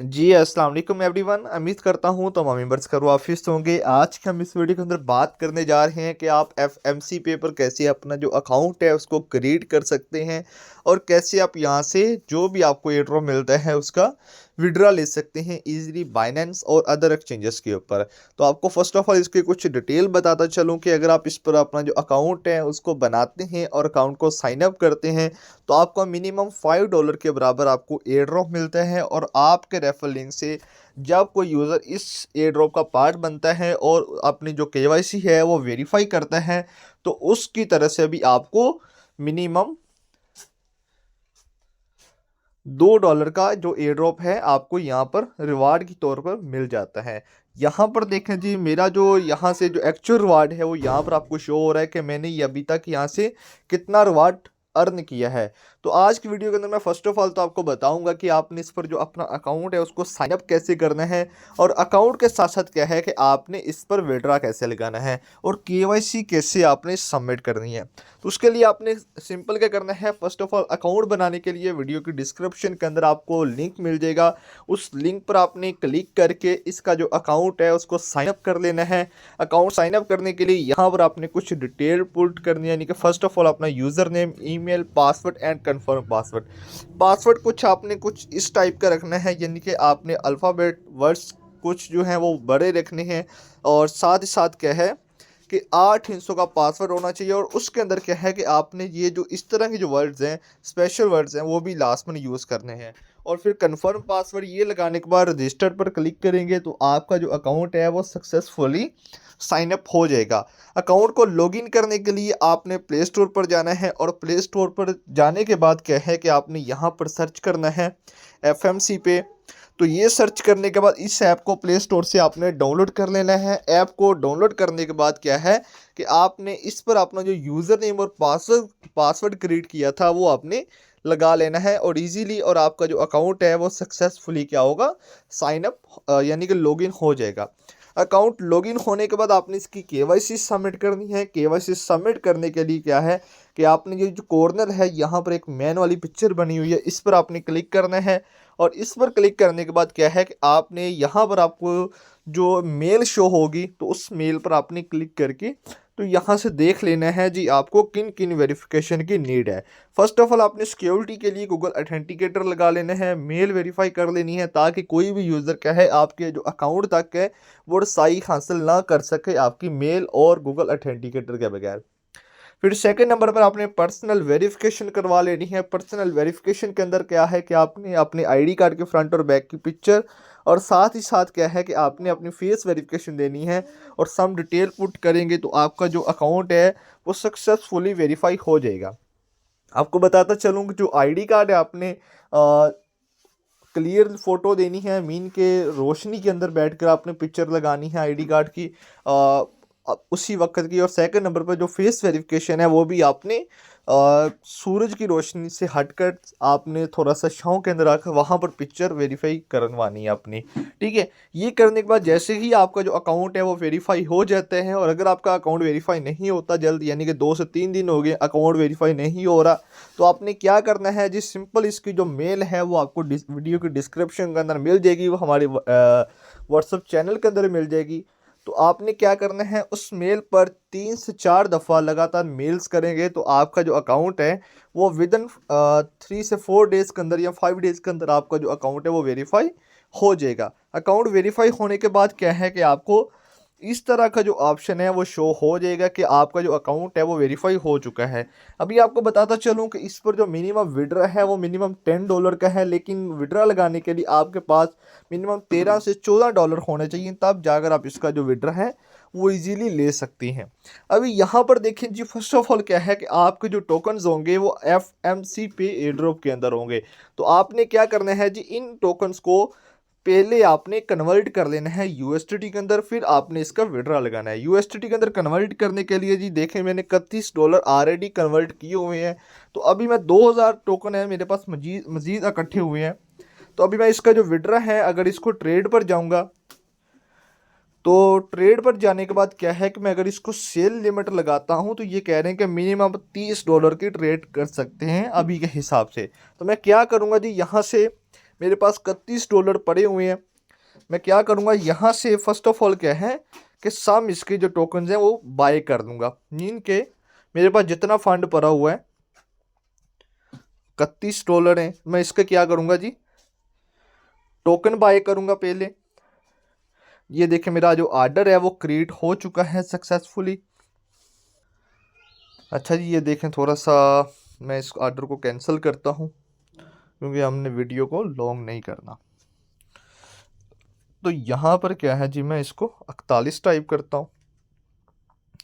जी, अस्सलाम वालेकुम एवरीवन। उम्मीद करता हूँ तमाम मेंबर्स खैर वाफिस होंगे। आज के हम इस वीडियो के अंदर बात करने जा रहे हैं कि आप एफएमसी पे पर कैसे अपना जो अकाउंट है उसको क्रिएट कर सकते हैं और कैसे आप यहाँ से जो भी आपको एयर ड्रॉप मिलता है उसका विड्रा ले सकते हैं इजीली बाइनेंस और अदर एक्सचेंजेस के ऊपर। तो आपको फर्स्ट ऑफ ऑल इसके कुछ डिटेल बताता चलूँ कि अगर आप इस पर अपना जो अकाउंट है उसको बनाते हैं और अकाउंट को साइन अप करते हैं तो आपको मिनिमम $5 के बराबर आपको एयर ड्रॉप मिलता है। और आपके रेफर लिंक से जब कोई यूज़र इस एयर ड्रॉप का पार्ट बनता है और अपनी जो केवाईसी है वो वेरीफाई करता है तो उसकी तरह से भी आपको मिनिमम $2 का जो एयर ड्रॉप है आपको यहाँ पर रिवार्ड के तौर पर मिल जाता है। यहाँ पर देखें जी, मेरा जो यहाँ से जो एक्चुअल रिवार्ड है वो यहाँ पर आपको शो हो रहा है कि मैंने ये अभी तक यहाँ से कितना रिवार्ड अर्न किया है। तो आज की वीडियो के अंदर मैं फर्स्ट ऑफ ऑल तो आपको बताऊंगा कि आपने इस पर जो अपना अकाउंट है उसको साइन अप कैसे करना है और अकाउंट के साथ साथ क्या है कि आपने इस पर विड्रा कैसे लगाना है और केवाईसी कैसे आपने सबमिट करनी है। तो उसके लिए आपने सिंपल क्या करना है, फर्स्ट ऑफ ऑल अकाउंट बनाने के लिए वीडियो की डिस्क्रिप्शन के अंदर आपको लिंक मिल जाएगा। उस लिंक पर आपने क्लिक करके इसका जो अकाउंट है उसको साइन अप कर लेना है। अकाउंट साइन अप करने के लिए यहाँ पर आपने कुछ डिटेल पुट करनी है, यानी कि फर्स्ट ऑफ ऑल अपना user name, email, password and confirm password. Password कुछ आपने कुछ इस टाइप का रखना है, यानी कि आपने अल्फ़ाबेट वर्ड्स कुछ जो हैं वो बड़े रखने हैं और साथ ही साथ क्या है कि 8 हिस्सों का पासवर्ड होना चाहिए। और उसके अंदर क्या है कि आपने ये जो इस तरह के जो वर्ड्स हैं, स्पेशल वर्ड्स हैं, वो भी लास्ट में यूज़ करने हैं। और फिर कंफर्म पासवर्ड ये लगाने के बाद रजिस्टर पर क्लिक करेंगे तो आपका जो अकाउंट है वो सक्सेसफुली साइन अप हो जाएगा। अकाउंट को लॉगिन करने के लिए आपने प्ले स्टोर पर जाना है और प्ले स्टोर पर जाने के बाद क्या है कि आपने यहाँ पर सर्च करना है एफएमसी पे। तो ये सर्च करने के बाद इस ऐप को प्ले स्टोर से आपने डाउनलोड कर लेना है। ऐप को डाउनलोड करने के बाद क्या है कि आपने इस पर अपना जो यूज़र नेम और पासवर्ड क्रिएट किया था वो आपने लगा लेना है और इजीली, और आपका जो अकाउंट है वो सक्सेसफुली क्या होगा, साइन अप यानी कि लॉगिन हो जाएगा। अकाउंट लॉगिन होने के बाद आपने इसकी केवाईसी सबमिट करनी है। केवाईसी सबमिट करने के लिए क्या है कि आपने ये जो कॉर्नर है यहाँ पर एक मैन वाली पिक्चर बनी हुई है, इस पर आपने क्लिक करना है। और इस पर क्लिक करने के बाद क्या है कि आपने यहाँ पर आपको जो मेल शो होगी तो उस मेल पर आपने क्लिक करके तो यहाँ से देख लेना है जी आपको किन किन वेरिफिकेशन की नीड है। फर्स्ट ऑफ ऑल आपने सिक्योरिटी के लिए गूगल ऑथेंटिकेटर लगा लेना है, मेल वेरीफाई कर लेनी है ताकि कोई भी यूज़र क्या है आपके जो अकाउंट तक है वो रसाई हासिल ना कर सके आपकी मेल और गूगल ऑथेंटिकेटर के बगैर। फिर सेकंड नंबर पर आपने पर्सनल वेरिफिकेशन करवा लेनी है। पर्सनल वेरिफिकेशन के अंदर क्या है कि आपने अपने आईडी कार्ड के फ्रंट और बैक की पिक्चर और साथ ही साथ क्या है कि आपने अपनी फेस वेरिफिकेशन देनी है और सम डिटेल पुट करेंगे तो आपका जो अकाउंट है वो सक्सेसफुली वेरीफाई हो जाएगा। आपको बताता चलूँ कि जो आईडी कार्ड है आपने क्लियर फ़ोटो देनी है, मीन के रोशनी के अंदर बैठकर आपने पिक्चर लगानी है आईडी कार्ड की उसी वक्त की। और सेकंड नंबर पर जो फेस वेरिफिकेशन है वो भी आपने सूरज की रोशनी से हटकर आपने थोड़ा सा छाँव के अंदर आकर वहाँ पर पिक्चर वेरीफाई करवानी है अपनी। ठीक है, ये करने के बाद जैसे ही आपका जो अकाउंट है वो वेरीफाई हो जाते हैं, और अगर आपका अकाउंट वेरीफाई नहीं होता जल्द, यानी कि 2 से 3 दिन हो गए अकाउंट वेरीफाई नहीं हो रहा, तो आपने क्या करना है जी, सिंपल इसकी जो मेल है वो आपको वीडियो की डिस्क्रिप्शन के अंदर मिल जाएगी, वो हमारे व्हाट्सएप चैनल के अंदर मिल जाएगी। तो आपने क्या करना है, उस मेल पर 3 से 4 दफ़ा लगातार मेल्स करेंगे तो आपका जो अकाउंट है वो विदन 3 से 4 डेज़ के अंदर या 5 डेज़ के अंदर आपका जो अकाउंट है वो वेरीफाई हो जाएगा। अकाउंट वेरीफाई होने के बाद क्या है कि आपको इस तरह का जो ऑप्शन है वो शो हो जाएगा कि आपका जो अकाउंट है वो वेरीफाई हो चुका है। अभी आपको बताता चलूँ कि इस पर जो मिनिमम विड्रा है वो मिनिमम $10 का है, लेकिन विड्रा लगाने के लिए आपके पास मिनिमम $13 से $14 होने चाहिए, तब जाकर आप इसका जो विड्रा है वो इजीली ले सकती हैं। अभी यहाँ पर देखें जी, फर्स्ट ऑफ ऑल क्या है कि आपके जो टोकन्स होंगे वो एफएमसी पे एयर ड्रॉप के अंदर होंगे। तो आपने क्या करना है जी, इन टोकन्स को पहले आपने कन्वर्ट कर लेना है यूएसडीटी के अंदर, फिर आपने इसका विड्रा लगाना है। यूएसडीटी के अंदर कन्वर्ट करने के लिए जी देखें मैंने $31 ऑलरेडी कन्वर्ट किए हुए हैं। तो अभी मैं 2000 टोकन है मेरे पास मजीद इकट्ठे हुए हैं। तो अभी मैं इसका जो विड्रा है अगर इसको ट्रेड पर जाऊंगा तो ट्रेड पर जाने के बाद क्या है कि मैं अगर इसको सेल लिमिट लगाता हूं तो ये कह रहे हैं कि मिनिमम $30 की ट्रेड कर सकते हैं अभी के हिसाब से। तो मैं क्या करूंगा जी, यहाँ से मेरे पास $31 पड़े हुए हैं। मैं क्या करूँगा, यहाँ से फर्स्ट ऑफ ऑल क्या है कि सम इसके जो टोकन्स हैं वो बाय कर दूंगा। मीन के मेरे पास जितना फंड पड़ा हुआ है $31 है, मैं इसका क्या करूँगा जी, टोकन बाय करूँगा पहले। ये देखें मेरा जो ऑर्डर है वो क्रिएट हो चुका है सक्सेसफुली। अच्छा जी, ये देखें थोड़ा सा मैं इस ऑर्डर को कैंसिल करता हूँ क्योंकि हमने वीडियो को लॉन्ग नहीं करना। तो यहाँ पर क्या है जी, मैं इसको 41 टाइप करता हूँ,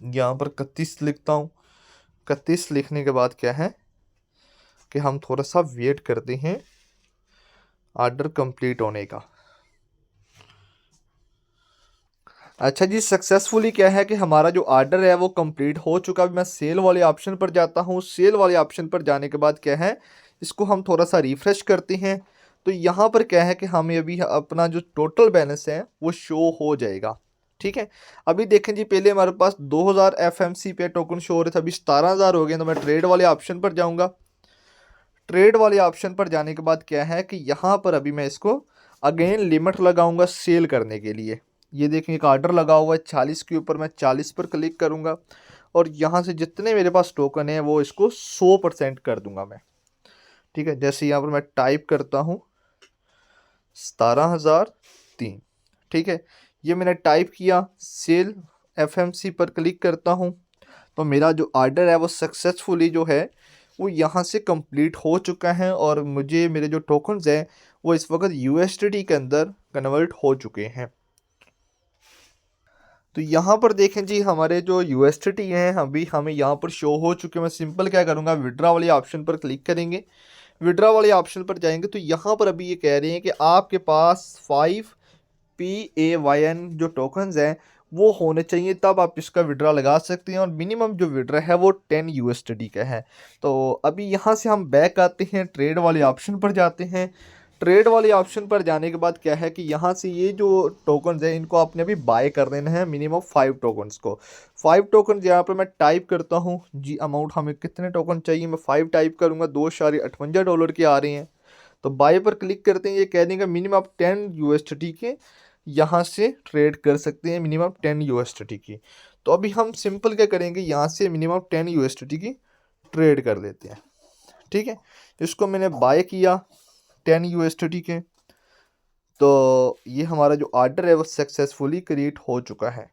यहाँ पर 31 लिखता हूँ। 31 लिखने के बाद क्या है कि हम थोड़ा सा वेट करते हैं ऑर्डर कंप्लीट होने का। अच्छा जी, सक्सेसफुली क्या है कि हमारा जो ऑर्डर है वो कंप्लीट हो चुका है। मैं सेल वाले ऑप्शन पर जाता हूँ। सेल वाले ऑप्शन पर जाने के बाद क्या है, इसको हम थोड़ा सा रिफ्रेश करते हैं। तो यहाँ पर क्या है कि हमें अभी अपना जो टोटल बैलेंस है वो शो हो जाएगा। ठीक है, अभी देखें जी, पहले हमारे पास 2000 FMC पे टोकन शो हो रहे थे, अभी 17,000 हो गए। तो मैं ट्रेड वाले ऑप्शन पर जाऊँगा। ट्रेड वाले ऑप्शन पर जाने के बाद क्या है कि यहाँ पर अभी मैं इसको अगेन लिमिट लगाऊंगा सेल करने के लिए। ये देखें एक ऑर्डर लगा हुआ है 40 के ऊपर, मैं 40 पर क्लिक करूंगा और यहाँ से जितने मेरे पास टोकन है वो इसको 100% कर दूंगा मैं। ठीक है, जैसे यहाँ पर मैं टाइप करता हूँ 17,003। ठीक है, ये मैंने टाइप किया, सेल FMC पर क्लिक करता हूँ तो मेरा जो ऑर्डर है वो सक्सेसफुली जो है वो यहाँ से कंप्लीट हो चुका है और मुझे मेरे जो टोकन्स हैं वो इस वक्त USDT के अंदर कन्वर्ट हो चुके हैं। तो यहाँ पर देखें जी, हमारे जो USDT हैं अभी हमें यहाँ पर शो हो चुके हैं। मैं सिंपल क्या करूँगा, विड्रा वाले ऑप्शन पर क्लिक करेंगे। विड्रा वाले ऑप्शन पर जाएंगे तो यहाँ पर अभी ये कह रहे हैं कि आपके पास 5PAYN जो टोकन्स हैं वो होने चाहिए, तब आप इसका विड्रा लगा सकते हैं और मिनिमम जो विड्रा है वो 10 USDT का है। तो अभी यहाँ से हम बैक आते हैं, ट्रेड वाले ऑप्शन पर जाते हैं। ट्रेड वाले ऑप्शन पर जाने के बाद क्या है कि यहाँ से ये जो टोकन्स हैं इनको आपने अभी बाय कर देना है, मिनिमम 5 टोकन्स को। 5 टोकन यहाँ पर मैं टाइप करता हूँ जी, अमाउंट हमें कितने टोकन चाहिए, मैं 5 टाइप करूँगा, $2.58 के आ रहे हैं। तो बाय पर क्लिक करते हैं, ये कह देंगे मिनिमम आप 10 USDT के यहाँ से ट्रेड कर सकते हैं, मिनिमम 10 USDT की। तो अभी हम सिंपल क्या करेंगे, यहाँ से मिनिमम 10 USDT की ट्रेड कर लेते हैं। ठीक है, इसको मैंने बाय किया 10 USDT के। तो ये हमारा जो ऑर्डर है वो सक्सेसफुली क्रिएट हो चुका है।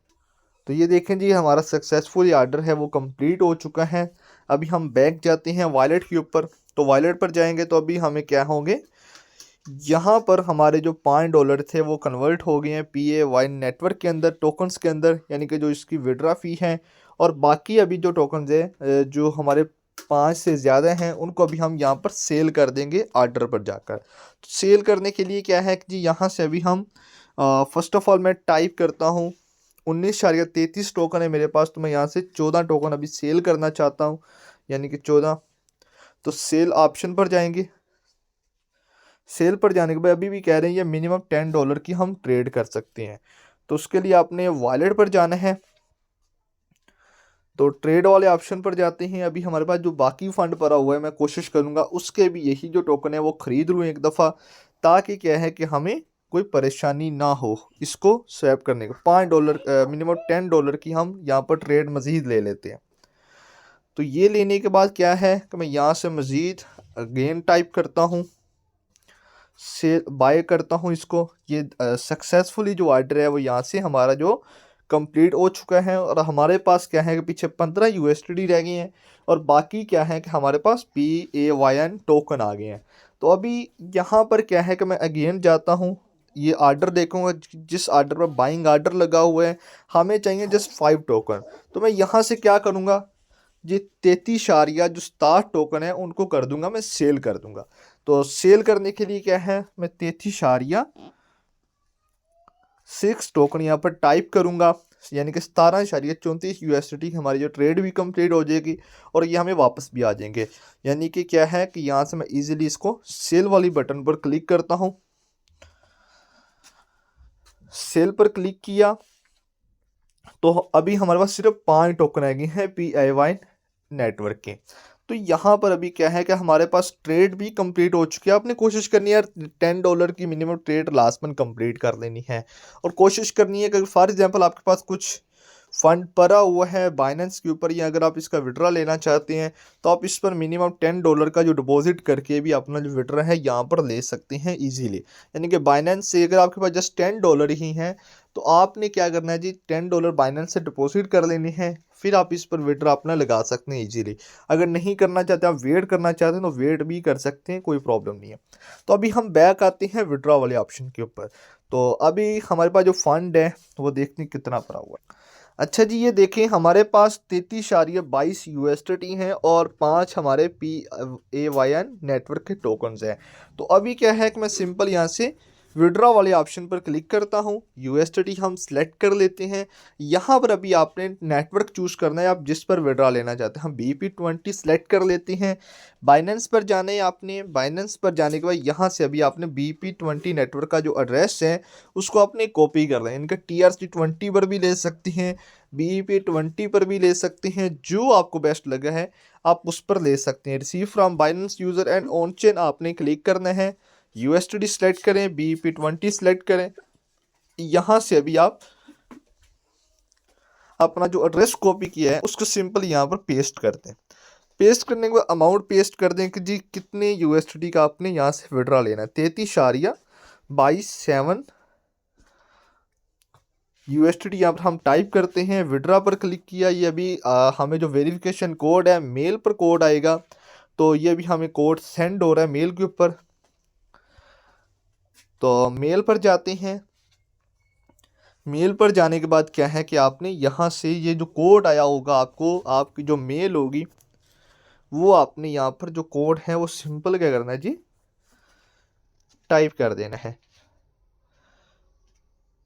तो ये देखें जी, हमारा सक्सेसफुली ऑर्डर है वो कंप्लीट हो चुका है। अभी हम बैक जाते हैं वॉलेट के ऊपर। तो वॉलेट पर जाएंगे तो अभी हमें क्या होंगे, यहाँ पर हमारे जो $5 थे वो कन्वर्ट हो गए हैं PAY नेटवर्क के अंदर, टोकन्स के अंदर, यानी कि जो इसकी विड्रा फ़ी है। और बाकी अभी जो टोकन्स है जो हमारे 5 से ज़्यादा हैं उनको अभी हम यहाँ पर सेल कर देंगे ऑर्डर पर जाकर। तो सेल करने के लिए क्या है कि जी, यहाँ से अभी हम फर्स्ट ऑफ ऑल मैं टाइप करता हूँ 19.33 टोकन है मेरे पास, तो मैं यहाँ से 14 टोकन अभी सेल करना चाहता हूँ, यानी कि 14। तो सेल ऑप्शन पर जाएंगे। सेल पर जाने के बाद अभी भी कह रहे हैं ये मिनिमम $10 की हम ट्रेड कर सकते हैं। तो उसके लिए आपने वॉलेट पर जाना है। तो ट्रेड वाले ऑप्शन पर जाते हैं। अभी हमारे पास जो बाकी फंड पड़ा हुआ है मैं कोशिश करूंगा उसके भी यही जो टोकन है वो खरीद लूँ एक दफ़ा, ताकि क्या है कि हमें कोई परेशानी ना हो इसको स्वैप करने का। $5 मिनिमम $10 की हम यहाँ पर ट्रेड मज़ीद ले लेते हैं। तो ये लेने के बाद क्या है कि मैं यहाँ से मज़ीद अगेन टाइप करता हूँ, से बाय करता हूँ इसको। ये सक्सेसफुली जो ऑर्डर है वो यहाँ से हमारा जो कंप्लीट हो चुका है और हमारे पास क्या है कि पीछे 15 USDT रह गए हैं और बाकी क्या है कि हमारे पास PAYN टोकन आ गए हैं। तो अभी यहाँ पर क्या है कि मैं अगेन जाता हूँ, ये ऑर्डर देखूंगा जिस ऑर्डर पर बाइंग ऑर्डर लगा हुआ है, हमें चाहिए जस्ट 5 टोकन। तो मैं यहाँ से क्या करूँगा जी, 33 जो 60 टोकन है उनको कर दूंगा, मैं सेल कर दूंगा। तो सेल करने के लिए क्या है, मैं 33.6 टोकन यहाँ पर टाइप करूंगा, यानी कि 17.34 USDT हमारी जो ट्रेड भी कंप्लीट हो जाएगी और ये हमें वापस भी आ जाएंगे। यानी कि क्या है कि यहाँ से मैं इजीली इसको सेल वाली बटन पर क्लिक करता हूँ। सेल पर क्लिक किया तो अभी हमारे पास सिर्फ 5 टोकन आ गए हैं PAY नेटवर्क के। तो यहाँ पर अभी क्या है कि हमारे पास ट्रेड भी कंप्लीट हो चुकी है। आपने कोशिश करनी है यार $10 की minimum trade last month complete कर लेनी है, और कोशिश करनी है कि फॉर एग्जांपल आपके पास कुछ फंड पड़ा हुआ है बाइनेंस के ऊपर, या अगर आप इसका विड्रॉ लेना चाहते हैं तो आप इस पर मिनिमम $10 का जो डिपॉजिट करके भी अपना जो विड्रॉ है यहाँ पर ले सकते हैं इजीली। यानी कि बाइनेंस से अगर आपके पास जस्ट $10 ही हैं तो आपने क्या करना है जी, $10 बाइनेंस से डिपॉजिट कर लेने हैं, फिर आप इस पर विड्रॉ अपना लगा सकते हैं इजीली। अगर नहीं करना चाहते, आप वेट करना चाहते हैं तो वेट भी कर सकते हैं, कोई प्रॉब्लम नहीं है। तो अभी हम बैक आते हैं विड्रॉ वाले ऑप्शन के ऊपर। तो अभी हमारे पास जो फंड है वो देखते हैं कितना पड़ा हुआ है। अच्छा जी, ये देखें हमारे पास 33.22 USDT हैं और 5 हमारे PAYN नेटवर्क के टोकन्स हैं। तो अभी क्या है कि मैं सिंपल यहाँ से विड्रॉ वाले ऑप्शन पर क्लिक करता हूँ, USDT हम सेलेक्ट कर लेते हैं। यहाँ पर अभी आपने नेटवर्क चूज़ करना है, आप जिस पर विड्रॉ लेना चाहते हैं। हम BP20 सेलेक्ट कर लेते हैं। बाइनेंस पर जाना है आपने, बाइनेंस पर जाने के बाद यहाँ से अभी आपने BP20 नेटवर्क का जो एड्रेस है उसको आपने कॉपी कर लें। इनका TRC20 पर भी ले सकते हैं, BP20 पर भी ले सकते हैं, जो आपको बेस्ट लगा है आप उस पर ले सकते हैं। Receive from Binance user and on chain आपने क्लिक करना है, USDT सेलेक्ट करें, BP20 सेलेक्ट करें। यहाँ से अभी आप अपना जो एड्रेस कॉपी किया है उसको सिंपल यहाँ पर पेस्ट कर दें। पेस्ट करने के बाद अमाउंट पेस्ट कर दें कि जी कितने USDT का आपने यहाँ से विड्रॉ लेना है। 33.227 USDT यहाँ पर हम टाइप करते हैं, विड्रॉ पर क्लिक किया। ये अभी हमें जो वेरिफिकेशन कोड है मेल पर कोड आएगा, तो ये भी हमें कोड सेंड हो रहा है मेल के ऊपर। तो मेल पर जाते हैं। मेल पर जाने के बाद क्या है कि आपने यहाँ से ये जो कोड आया होगा आपको, आपकी जो मेल होगी वो आपने यहाँ पर जो कोड है वो सिंपल क्या करना है जी, टाइप कर देना है।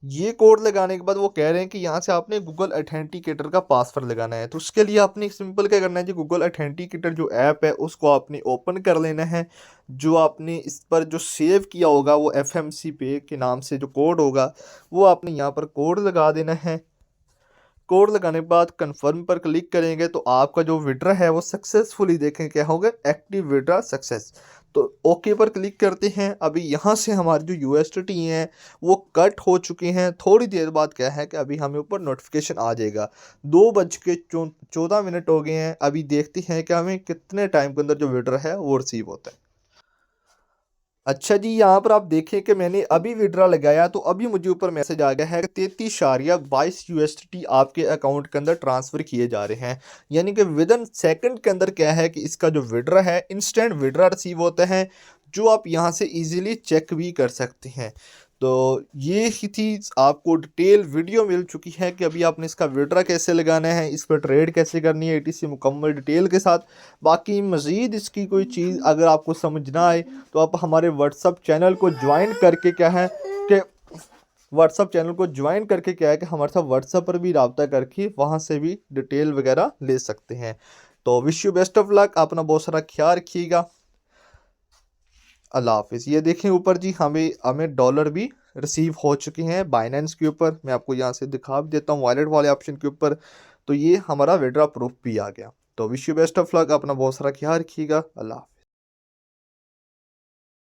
ये कोड लगाने के बाद वो कह रहे हैं कि यहाँ से आपने गूगल ऑथेंटिकेटर का पासवर्ड लगाना है। तो उसके लिए आपने सिंपल क्या करना है जी, गूगल ऑथेंटिकेटर जो ऐप है उसको आपने ओपन कर लेना है। जो आपने इस पर जो सेव किया होगा वो FMC पे के नाम से जो कोड होगा वो आपने यहाँ पर कोड लगा देना है। कोड लगाने के बाद कंफर्म पर क्लिक करेंगे तो आपका जो विड्रॉ है वो सक्सेसफुली, देखें क्या होगा, एक्टिव विड्रॉ सक्सेस। तो ओके पर क्लिक करते हैं। अभी यहाँ से हमारे जो USDT हैं वो कट हो चुके हैं। थोड़ी देर बाद क्या है कि अभी हमें ऊपर नोटिफिकेशन आ जाएगा। 2:14 हो गए हैं। अभी देखते हैं कि हमें कितने टाइम के अंदर जो विड्रॉ है वो रिसीव होता है। अच्छा जी, यहाँ पर आप देखें कि मैंने अभी विड्रॉ लगाया तो अभी मुझे ऊपर मैसेज आ गया है कि 33.22 USDT आपके अकाउंट के अंदर ट्रांसफ़र किए जा रहे हैं। यानी कि विद इन सेकंड के अंदर क्या है कि इसका जो विड्रॉ है इंस्टेंट विड्रॉ रिसीव होता है, जो आप यहाँ से इजीली चेक भी कर सकते हैं। तो ये ही थी, आपको डिटेल वीडियो मिल चुकी है कि अभी आपने इसका विड्रॉ कैसे लगाना है, इस पर ट्रेड कैसे करनी है, ETC मुकम्मल डिटेल के साथ। बाकी मज़ीद इसकी कोई चीज़ अगर आपको समझ ना आए तो आप हमारे व्हाट्सअप चैनल को ज्वाइन करके क्या है कि हमारे साथ व्हाट्सअप पर भी रब्ता करके वहाँ से भी डिटेल वगैरह ले सकते हैं। तो wish you best of luck, अपना बहुत सारा ख्याल रखिएगा। अल्लाह हाफिज़। ये देखें ऊपर जी, हमें डॉलर भी रिसीव हो चुके हैं बाइनेंस के ऊपर। मैं आपको यहाँ से दिखा भी देता हूँ वॉलेट वाले ऑप्शन के ऊपर। तो ये हमारा विड्रॉ प्रूफ भी आ गया। तो wish you best of luck, अपना बहुत सारा ख्याल रखिएगा। अल्लाह।